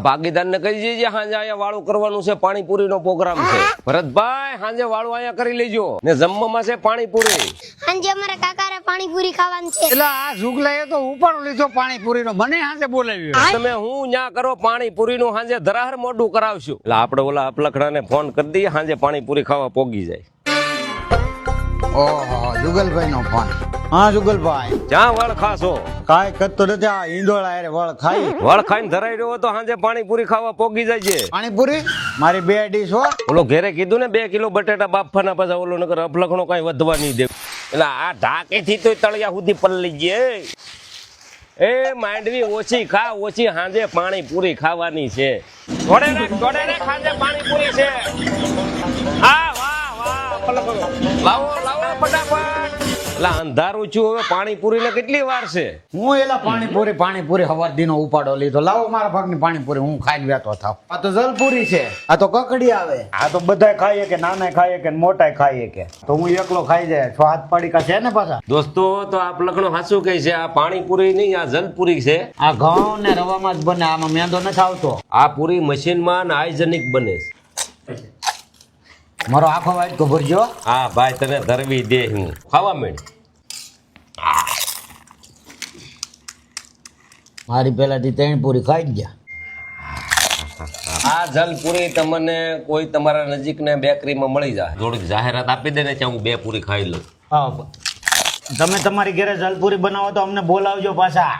ભાગીદાર ને કહી દેજે હાંજે અહીંયા વાળું કરવાનું છે, પાણીપુરી નો પ્રોગ્રામ છે. ભરતભાઈ હાંજે વાળું અહીંયા કરી લેજો ને જમવામાં છે પાણીપુરી. હાંજે અમારા કાકારે પાણીપુરી ખાવાની છે. એટલે આ જુગલાએ તો ઉપાડો લીધો પાણીપુરી નો, મને હાંજે બોલાવ્યો. તમે હું ન્યા કરો પાણીપુરી નું હાંજે ધરાહર મોઢું કરાવશું. એટલે આપણે ઓલા અપલખડા ને ફોન કરી દઈએ, હાંજે પાણીપુરી ખાવા પોગી જાય. ઓહો જુગલભાઈ નો ફોન. હા જુગલભાઈ, જ્યાં વળ ખાશો કાંઈ કરતો નથી. આ ઈંદોળા હારે વળ ખાઈ, વળ ખાઈને ધરાઈ રહ્યો તો હાંજે પાણીપુરી ખાવા પોગી જાય છે. પાણીપુરી મારી 2 ડીશ હો. ઓલો ઘેરે કીધું ને 2 કિલો બટેટા બાફવાના, પછી ઓલો નકર અપલખણો કઈ વધવા નહીં દે. એટલે આ ઢાકેથી તો તળિયા સુધી પલળી ગયે. એ માંડવી ઓછી ખા, ઓછી હાંજે પાણીપુરી ખાવાની છે. થોડે રે હાંજે પાણીપુરી છે. હા વાહ વાહ અપલખણો લાવો લાવો ફટાફટ. એટલે અંધારું છું હવે, પાણીપુરી ને કેટલી વાર છે? હું એલા પાણીપુરી હવાર દીનો ઉપાડો લીધો. લાવો મારા ભાગની પાણીપુરી, હું ખાઈને વેતો થાવ. આ તો જલપુરી છે, આ તો કકડી આવે. આ તો બધાય ખાઈએ કે નાના ખાઈએ કે મોટાય ખાઈએ કે, તો હું એકલો ખાઈ જાય. 6 પડીકા છે ને પાછા. દોસ્તો તો આ અપલખણો હાસું કહે છે, આ પાણીપુરી નહીં, આ જલપુરી છે. આ ઘઉં ને રવામાં જ બને, આમાં મેંદો નથી આવતો. આ પૂરી મશીનમાં હાઇજેનિક બને છે. મારો આખો વાઇટ કો ભરજો. હા ભાઈ તને ધરવી દે, હું ખાવા માંડ. મારી પેલાથી 3 પૂરી ખાઈ ગયા. આ જલપુરી તમને કોઈ તમારા નજીકના બેકરીમાં મળી જાય, થોડીક જાહેરાત આપી દે ને ત્યાં હું 2 પૂરી ખાઈ લઉં. હા, તમે તમારી ઘરે જલપુરી બનાવો તો અમને બોલાવજો પાછા.